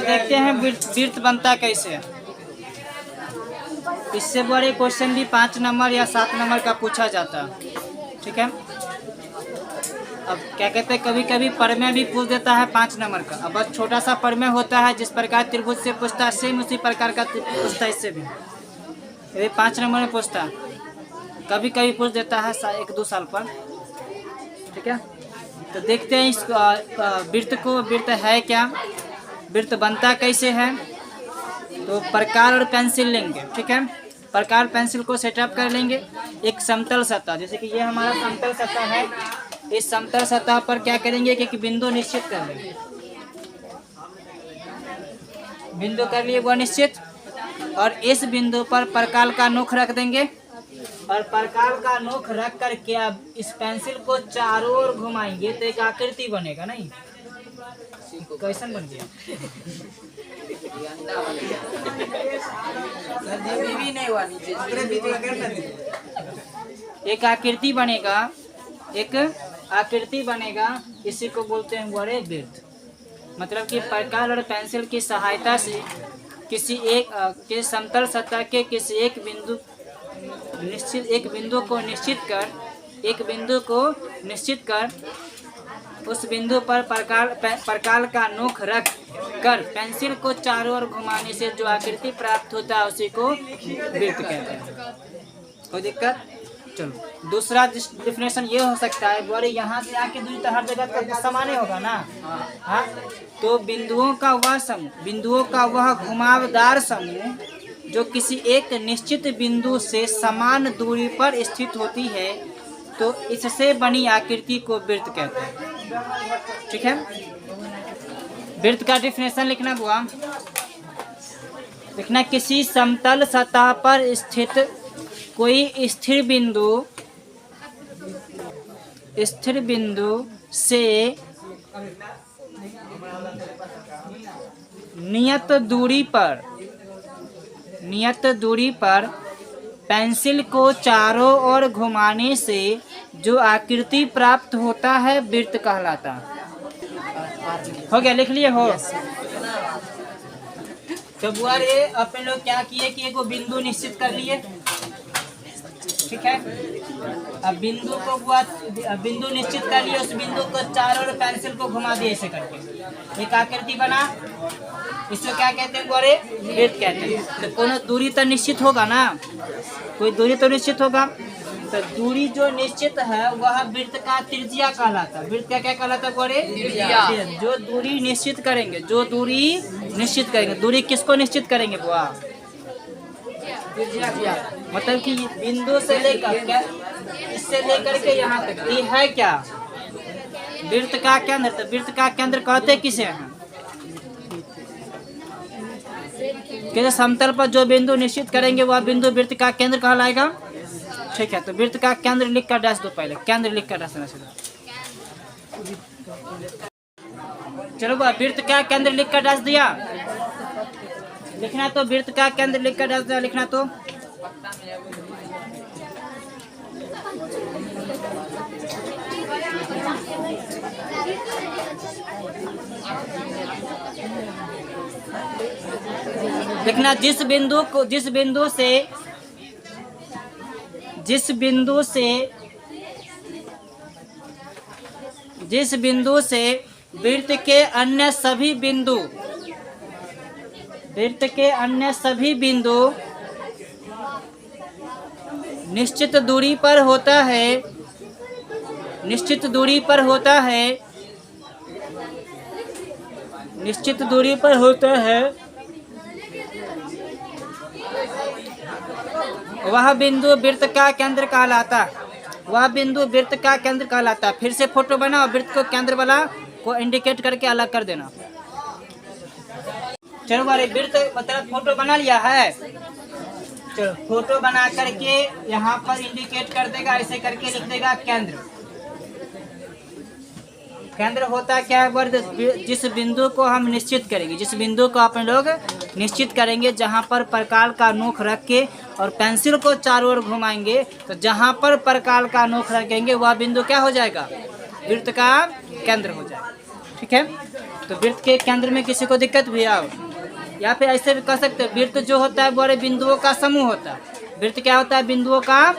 देखते हैं वृत्त बनता कैसे है। इससे बड़े क्वेश्चन भी 5 नंबर या 7 नंबर का पूछा जाता है। ठीक है, अब क्या कहते हैं, कभी कभी परमेय भी पूछ देता है 5 नंबर का। अब बस छोटा सा परमेय होता है, जिस प्रकार त्रिभुज से पूछता है सेम उसी प्रकार का पूछता है इससे भी। ये 5 नंबर में पूछता है, कभी कभी पूछ देता है 1-2 साल पर। ठीक है, तो देखते हैं इस वृत्त को, वृत्त है क्या, वृत्त बनता कैसे है। तो प्रकार और पेंसिल लेंगे। ठीक है, प्रकार पेंसिल को सेटअप कर लेंगे। एक समतल सतह, जैसे कि ये हमारा समतल सतह है, इस समतल सतह पर क्या करेंगे कि एक बिंदु निश्चित कर लेंगे। बिंदु कर लिए वो निश्चित, और इस बिंदु पर प्रकार का नोक रख देंगे। और प्रकार का नोक रख करके अब इस पेंसिल को चारों ओर घुमाएंगे तो एक आकृति बनेगा। नहीं, कैसन बन गया? एक आकृति बनेगा, एक आकृति बनेगा, इसी को बोलते हैं बड़े वृत्त। मतलब कि प्रकार और पेंसिल की सहायता से किसी एक के समतल सतह के किसी एक बिंदु को निश्चित कर उस बिंदु पर प्रकार का नोक रख कर पेंसिल को चारों ओर घुमाने से जो आकृति प्राप्त होता है उसी को वृत्त कहते हैं। कोई दिक्कत? चलो, दूसरा डिफिनेशन ये हो सकता है, बोले यहाँ से आके दूरी तो हर जगह समान होगा ना। हाँ, तो बिंदुओं का वह घुमावदार समूह जो किसी एक निश्चित बिंदु से समान दूरी पर स्थित होती है, तो इससे बनी आकृति को वृत्त कहते हैं। ठीक है, वृत्त का डिफिनेशन लिखना बुआ। लिखना, किसी समतल सतह पर स्थित कोई स्थिर बिंदु से नियत दूरी पर पेंसिल को चारों ओर घुमाने से जो आकृति प्राप्त होता है वृत्त कहलाता है। हो गया, लिख लिए हो? तो बुआ रे अपन लोग क्या किए कि एगो बिंदु निश्चित कर लिए। ठीक है, अब बिंदु निश्चित कर लिए, उस बिंदु को चारों ओर पेंसिल को घुमा दिए ऐसे करके एक आकृति बना। इसको क्या कहते हैं गोरे? वृत्त कहते हैं। तो कोनो दूरी तो निश्चित होगा ना, कोई दूरी तो निश्चित होगा। तो दूरी जो निश्चित है वह वृत्त का त्रिज्या कहलाता है। वृत्त का क्या कहलाता है गोरे? त्रिज्या। जो दूरी निश्चित करेंगे, दूरी किसको निश्चित करेंगे बुआ? मतलब कि बिंदु से लेकर इससे लेकर के यहाँ तक ये है क्या? वृत्त का केंद्र। तो वृत्त का केंद्र कहते किसे हैं? कि समतल पर जो बिंदु निश्चित करेंगे वह बिंदु वृत्त का केंद्र कहलाएगा। ठीक है, तो वृत्त का केंद्र लिख कर डैश दो। पहले केंद्र लिख कर डैश देना सीधा। चलो वृत्त का केंद्र लिख कर डैश दिया। लिखना तो वृत्त का केंद्र लिख कर डैश दिया। लिखना तो लिखना, जिस बिंदु से वृत्त के अन्य सभी बिंदु निश्चित दूरी पर होता है वह बिंदु वृत्त का केंद्र कहलाता। फिर से फोटो बना और वृत्त को केंद्र वाला को इंडिकेट करके अलग कर देना। चलो बारे वृत्त मतलब फोटो बना लिया है। चलो फोटो बना करके यहाँ पर इंडिकेट कर देगा, ऐसे करके लिख देगा केंद्र। केंद्र होता क्या है? जिस बिंदु को हम निश्चित करेंगे, जिस बिंदु को अपन लोग निश्चित करेंगे, जहाँ पर प्रकार का नोक रख के और पेंसिल को चारों ओर घुमाएंगे, तो जहाँ पर प्रकार का नोक रखेंगे वह बिंदु क्या हो जाएगा? वृत्त का केंद्र हो जाएगा। ठीक है। तो वृत्त के केंद्र में किसी को दिक्कत भी आओ, या फिर ऐसे भी कह सकते हैं वृत्त जो होता है बड़े बिंदुओं का समूह होता है। वृत्त क्या होता है? बिंदुओं का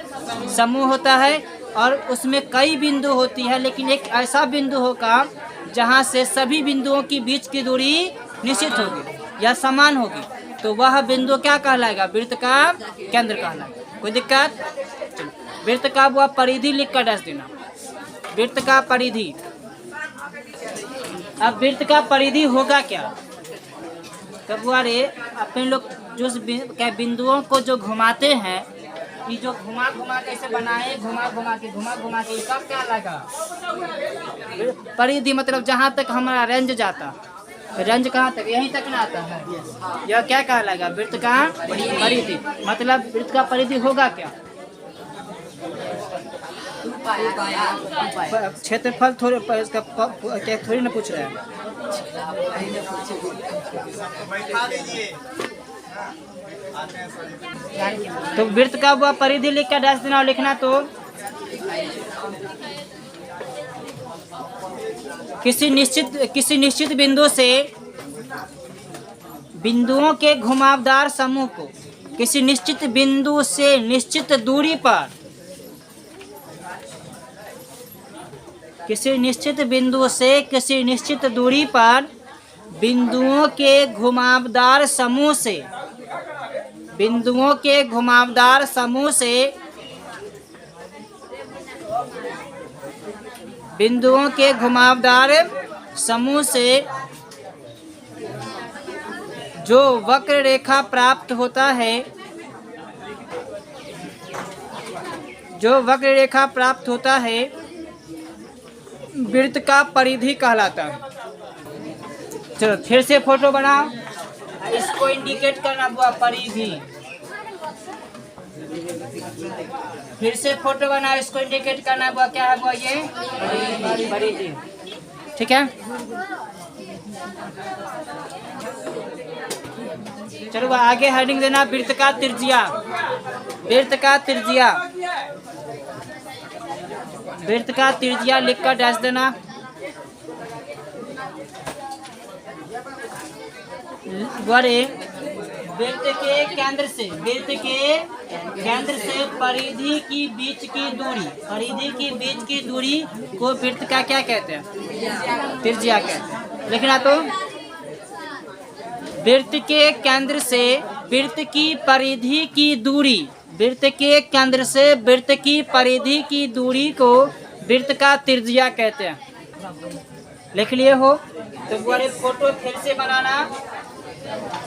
समूह होता है, और उसमें कई बिंदु होती है, लेकिन एक ऐसा बिंदु होगा जहाँ से सभी बिंदुओं की बीच की दूरी निश्चित होगी या समान होगी, तो वह बिंदु क्या कहलाएगा? वृत्त का केंद्र कहलाएगा। कोई दिक्कत? चलो, वृत्त का वह परिधि लिख कर डैश देना। वृत्त का परिधि। अब वृत्त का परिधि होगा क्या? तब वाले अपने लोग जो बिंदुओं को जो घुमाते हैं, ये जो घुमा घुमा के ऐसे बनाए, घुमा घुमा के ये सब क्या लगा? परिधि मतलब जहाँ तक हमारा रेंज जाता, रेंज कहाँ तक? यहीं तक ना आता है। यह क्या कहलाएगा? वृत्त का परिधि। मतलब वृत्त का परिधि होगा क्या? क्षेत्रफल थोड़े इसका क्या थोड़ी ना पूछ रहे हैं। तो वृत्त का वह परिधि लिख कर डैश देना और लिखना तो किसी निश्चित बिंदु से बिंदुओं के घुमावदार समूह को किसी निश्चित बिंदु से निश्चित दूरी पर, किसी निश्चित बिंदु से किसी निश्चित दूरी पर बिंदुओं के घुमावदार समूह से, बिंदुओं के घुमावदार समूह से, बिंदुओं के घुमावदार समूह से जो वक्र रेखा प्राप्त होता है, जो वक्र रेखा प्राप्त होता है, वृत्त का परिधि कहलाता है। चलो फिर से फोटो बनाओ, इसको इंडिकेट करना हुआ परिधि। फिर से फोटो बनाओ, इसको इंडिकेट करना हुआ क्या है? वो ये परिधि। ठीक है, चलो आगे हेडिंग देना वृत्त का त्रिज्या। वृत्त का त्रिज्या, वृत्त का त्रिज्या लिखकर डैश देना। वृत्त के केंद्र से, वृत्त के केंद्र से परिधि की बीच की दूरी, परिधि की बीच की दूरी को वृत्त का क्या कहते हैं? त्रिज्या कहते हैं। लिखना तो वृत्त के केंद्र से वृत्त की परिधि की दूरी, वृत्त के केंद्र से वृत्त की परिधि की दूरी को वृत्त का त्रिज्या कहते हैं। लिख लिए हो तो बड़े फोटो फिर से बनाना,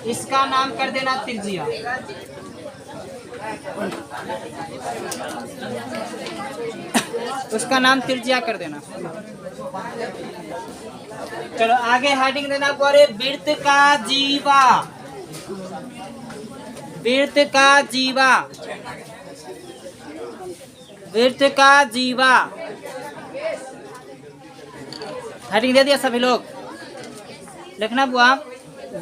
इसका नाम कर देना त्रिज्या। उसका नाम त्रिज्या कर देना। चलो आगे हेडिंग देना बड़े वृत्त का जीवा। वृत्त का जीवा, वृत्त का जीवा हेडिंग दे दिया सभी लोग। लिखना बुआ,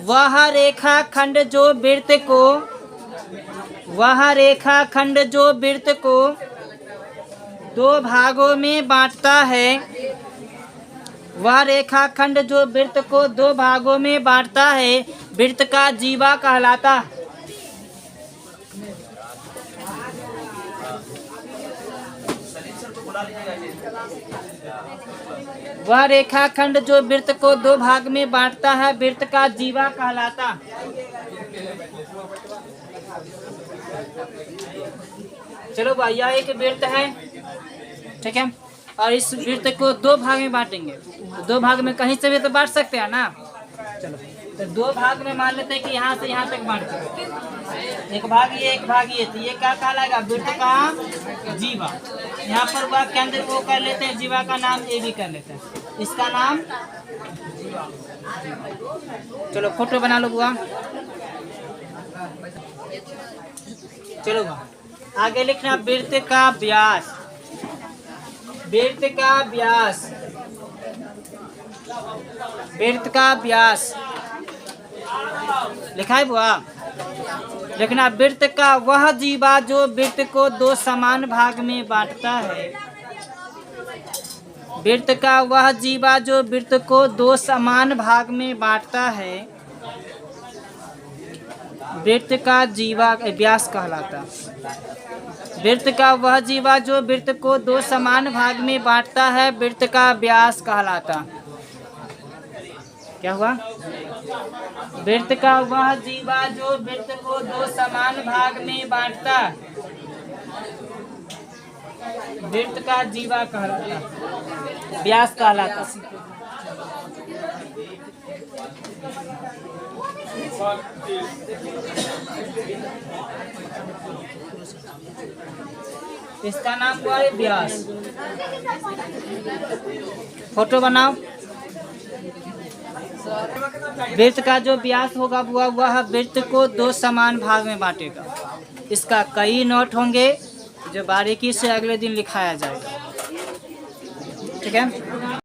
वह रेखा खंड जो वृत्त को, वह रेखा खंड जो वृत्त को दो भागों में बांटता है, वह रेखा खंड जो वृत्त को दो भागों में बांटता है, वृत्त का जीवा कहलाता। वह रेखा खंड जो वृत्त को दो भाग में बांटता है, वृत्त का जीवा कहलाता। चलो भाई, यह एक वृत्त है, ठीक है, और इस वृत्त को दो भाग में बांटेंगे। तो दो भाग में कहीं से भी तो बांट सकते हैं ना। चलो तो दो भाग में मान लेते हैं कि यहाँ से यहाँ तक बांटते हैं। एक भाग ये, एक भाग ये, तो ये क्या कहलाएगा? वृत्त का जीवा। यहाँ पर वह केंद्र को कर लेते हैं, जीवा का नाम ए भी कर लेते हैं, इसका नाम। चलो फोटो बना लो बुआ। चलो आगे लिखना वृत्त का व्यास। वृत्त का व्यास, वृत्त का व्यास लिखा है बुआ। लिखना वृत्त का वह जीवा जो वृत्त को दो समान भाग में बांटता है, वृत्त का वह जीवा जो वृत्त को दो समान भाग में बांटता है, वृत्त का जीवा व्यास कहलाता। वृत्त का वह जीवा जो वृत्त को दो समान भाग में बांटता है, वृत्त का व्यास कहलाता। क्या हुआ? वृत्त का वह जीवा जो वृत्त को दो समान भाग में बांटता, वृत्त का जीवा कहलाता, व्यास कहलाता। इसका नाम हुआ है व्यास। फोटो बनाओ। वृत्त का जो व्यास होगा वह वृत्त को दो समान भाग में बांटेगा। इसका कई नोट होंगे जो बारीकी से अगले दिन लिखाया जाएगा। ठीक है।